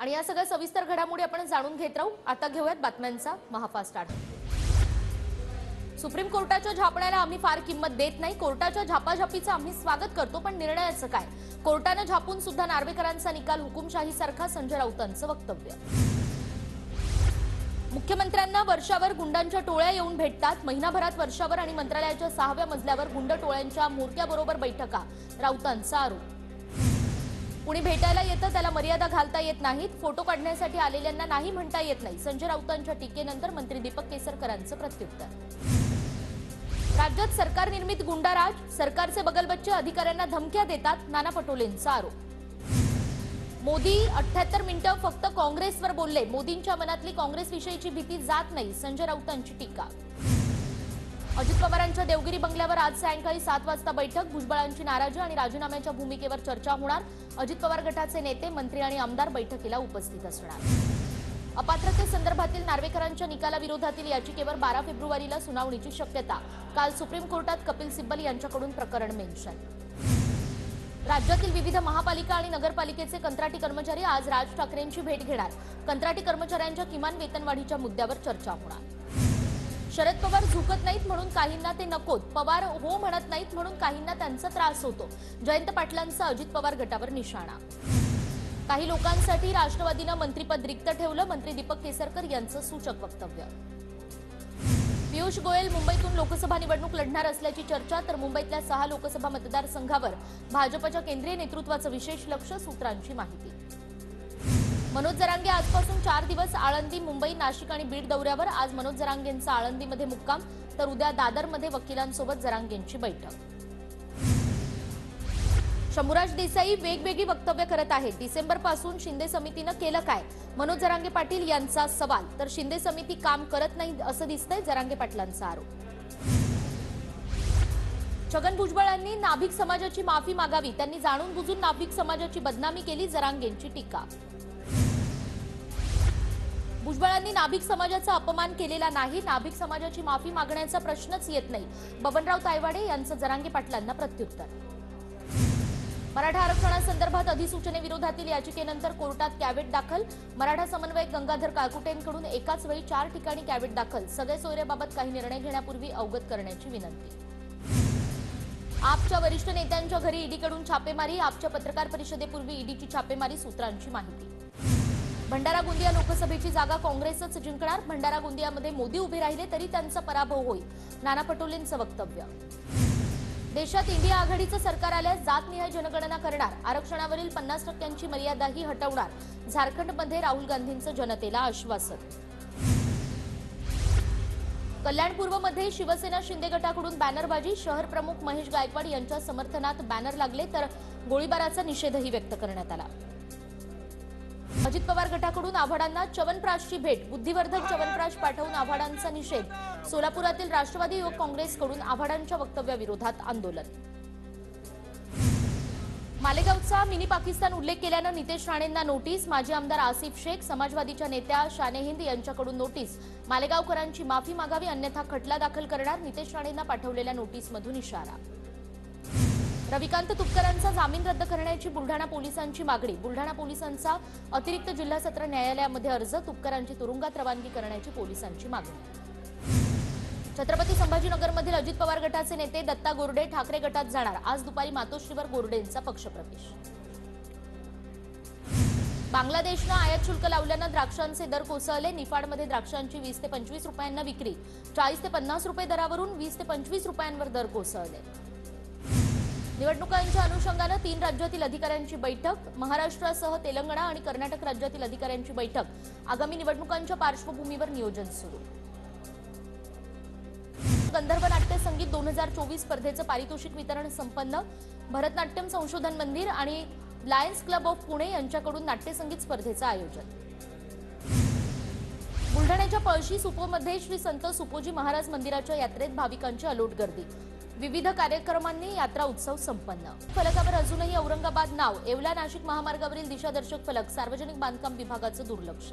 आणि या सगळ्या सविस्तर घडामोडी आपण जाणून घेत राहू। आता घेऊयात बातम्यांचा महाफास्ट आढावा। सुप्रीम कोर्टाच्या झापण्याला आम्ही फार किंमत देत नाही। कोर्टाच्या झापाझापीचं आम्ही स्वागत करतो, पण निर्णयाचं काय? कोर्टाने झापून सुद्धा नार्वेकरांचा निकाल हुकुमशाहीसारखा, संजय राऊतांचं वक्तव्य। मुख्यमंत्र्यांना वर्षावर गुंडांच्या टोळ्या येऊन भेटतात। महिनाभरात वर्षावर आणि मंत्रालयाच्या 6व्या मजल्यावर गुंड टोळ्यांच्या म्होरक्याबरोबर बैठका, राऊतांचा आरोप। कुणी भेटायला येतं त्याला मर्यादा घालता येत नाहीत। फोटो काढण्यासाठी आलेल्यांना नाही म्हणता येत नाही। संजय राऊतांच्या टीकेनंतर मंत्री दीपक केसरकरांचं प्रत्युत्तर। राज्यात सरकार निर्मित गुंडाराज, सरकारचे बगलबच्चे अधिकाऱ्यांना धमक्या देतात, नाना पटोलेंचा आरोप। मोदी 78 मिनिटं फक्त काँग्रेसवर बोलले। मोदींच्या मनातली काँग्रेसविषयीची भीती जात नाही, संजय राऊतांची टीका। अजित पवारांच्या देवगिरी बंगल्यावर आज सायंकाळी 7 वाजता बैठक। भुजबळांची नाराजी आणि राजीनाम्याच्या भूमिकेवर चर्चा होणार। अजित पवार गटाचे नेते, मंत्री आणि आमदार बैठकीला उपस्थित असणार। अपात्रतेसंदर्भातील नार्वेकरांच्या निकालाविरोधातील याचिकेवर 12 फेब्रुवारीला सुनावणीची शक्यता। काल सुप्रीम कोर्टात कपिल सिब्बल यांच्याकडून प्रकरण मेन्शन। राज्यातील विविध महापालिका आणि नगरपालिकेचे कंत्राटी कर्मचारी आज राज ठाकरेंची भेट घेणार। कंत्राटी कर्मचाऱ्यांच्या किमान वेतनवाढीच्या मुद्द्यावर चर्चा होणार। शरद पवार झुकत नाहीत म्हणून काहींना ते नकोत, पवार हो म्हणत नाहीत म्हणून काहींना त्यांचा त्रास होतो। जयंत पाटलांचा अजित पवार गटावर निशाणा। काही लोकांसाठी राष्ट्रवादीनं मंत्रिपद रिक्त ठेवलं, मंत्री दीपक केसरकर यांचं सूचक वक्तव्य। पियुष गोयल मुंबईतून लोकसभा निवडणूक लढणार असल्याची चर्चा, तर मुंबईतल्या 6 लोकसभा मतदारसंघावर भाजपच्या केंद्रीय नेतृत्वाचं विशेष लक्ष, सूत्रांची माहिती। मनोज जरांगे आजपासून 4 दिवस आळंदी, मुंबई, नाशिक आणि बीड दौऱ्यावर। आज मनोज जरांगेंचा आळंदीमध्ये मुक्काम, तर उद्या दादरमध्ये वकिलांसोबत जरांगेंची बैठक। शंभूराज देसाई वेगवेगळी वक्तव्य करत आहेत। डिसेंबरपासून शिंदे समितीनं केलं काय? मनोज जरांगे पाटील यांचा सवाल, तर शिंदे समिती काम करत नाही असं दिसतंय, जरांगे पाटलांचा आरोप। छगन भुजबळांनी नाभिक समाजाची माफी मागावी, त्यांनी जाणून बुजून नाभिक समाजाची बदनामी केली, जरांगेंची टीका। भुजबळांनी नाभिक समाजाचा अपमान केलेला नाही, नाभिक समाजाची माफी मागण्याचा प्रश्नच येत नाही, बबनराव तायवाडे यांचं जरांगे पाटलांना प्रत्युत्तर। मराठा आरक्षणासंदर्भात अधिसूचनेविरोधातील याचिकेनंतर कोर्टात कॅव्हेट दाखल। मराठा समन्वयक गंगाधर काळकुटेंकडून एकाच वेळी 4 ठिकाणी कॅव्हेट दाखल। सगळे सोयरेबाबत काही निर्णय घेण्यापूर्वी अवगत करण्याची विनंती। आपच्या वरिष्ठ नेत्यांच्या घरी ईडीकडून छापेमारी, आपच्या पत्रकार परिषदेपूर्वी ईडीची छापेमारी, सूत्रांची माहिती। भंडारा गोंदिया लोकसभेची जागा काँग्रेसच जिंकणार। भंडारा गोंदियामध्ये मोदी उभे राहिले तरी त्यांचा पराभव होईल, नाना पटोलेंचं वक्तव्य। देशात इंडिया आघाडीचं सरकार आल्यास जातनिहाय जनगणना करणार, आरक्षणावरील 50% मर्यादाही हटवणार। झारखंडमध्ये राहुल गांधींचं जनतेला आश्वासन। कल्याणपूर्वमध्ये शिवसेना शिंदे गटाकडून बॅनरबाजी, शहर प्रमुख महेश गायकवाड यांच्या समर्थनात बॅनर लागले, तर गोळीबाराचा निषेधही व्यक्त करण्यात आला। अजित पवार गटाकडून आव्हाडांना च्यवनप्राशची भेट, बुद्धिवर्धक च्यवनप्राश पाठवून आव्हाडांचा निषेध। सोलापुरातील राष्ट्रवादी युवक काँग्रेसकडून आव्हाडांच्या वक्तव्याविरोधात आंदोलन। मालेगावचा मिनी पाकिस्तान उल्लेख केल्यानं नितेश राणेंना नोटीस, माजी आमदार आसिफ शेख, समाजवादीच्या नेत्या शाने हिंद यांच्याकडून नोटीस। मालेगावकरांची माफी मागावी अन्यथा खटला दाखल करणार, नितेश राणेंना पाठवलेल्या नोटीसमधून इशारा। रविकांत तुपकरांचा जामीन रद्द करण्याची बुलढाणा पोलिसांची मागणी, बुलढाणा पोलिसांचा अतिरिक्त जिल्हा सत्र न्यायालयामध्ये अर्ज, तुपकरांची तुरुंगात रवानगी करण्याची पोलिसांची मागणी। छत्रपती संभाजीनगरमधील अजित पवार गटाचे नेते दत्ता गोरडे ठाकरे गटात जाणार, आज दुपारी मातोश्रीवर गोरडेंचा पक्षप्रवेश। बांगलादेशनं आयात शुल्क लावल्यानं द्राक्षांचे दर कोसळले, निफाडमध्ये द्राक्षांची 20 ते 25 रुपयांना विक्री, 40 ते 50 रुपये दरावरून 20 ते 25 रुपयांवर दर कोसळले। निवडणुकांच्या अनुषंगानं 3 राज्यातील अधिकाऱ्यांची बैठक, महाराष्ट्रासह तेलंगणा आणि कर्नाटक राज्यातील अधिकाऱ्यांची बैठक, आगामी निवडणुकांच्या पार्श्वभूमीवर नियोजन सुरू। गंधर्व नाट्य संगीत 2024 स्पर्धेचं पारितोषिक वितरण संपन्न, भरतनाट्यम संशोधन मंदिर आणि लायन्स क्लब ऑफ पुणे यांच्याकडून नाट्यसंगीत स्पर्धेचं आयोजन। बुलढाण्याच्या पळशी सुपोमध्ये श्री संत सुपोजी महाराज मंदिराच्या यात्रेत भाविकांची अलोट गर्दी, विविध कार्यक्रमांनी यात्रा उत्सव संपन्न। फलकावर अजूनही औरंगाबाद नाव, येवला नाशिक महामार्गावरील दिशादर्शक फलक, सार्वजनिक बांधकाम विभागाचं दुर्लक्ष।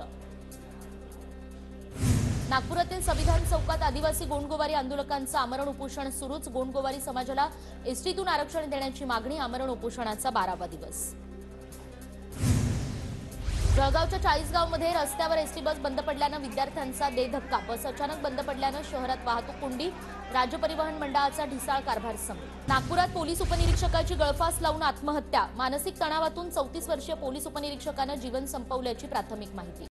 नागपुरातील संविधान चौकात आदिवासी गोंडगोवारी आंदोलकांचं आमरण उपोषण सुरूच, गोंडगोवारी समाजाला एसटीतून आरक्षण देण्याची मागणी, आमरण उपोषणाचा 12वा दिवस। जळगावच्या चाळीसगावमध्ये रस्त्यावर एसटी बस बंद पडल्यानं विद्यार्थ्यांचा धक्का। बस अचानक बंद पडल्यानं शहरात वाहतूक कोंडी। राज्य परिवहन मंडळाचा ढिसाळ कारभार समोर। नागपुरात पोलीस उपनिरीक्षकाची गळफास लावून आत्महत्या। मानसिक तणावातून 34 वर्षीय पोलीस उपनिरीक्षकानं जीवन संपवल्याची प्राथमिक माहिती।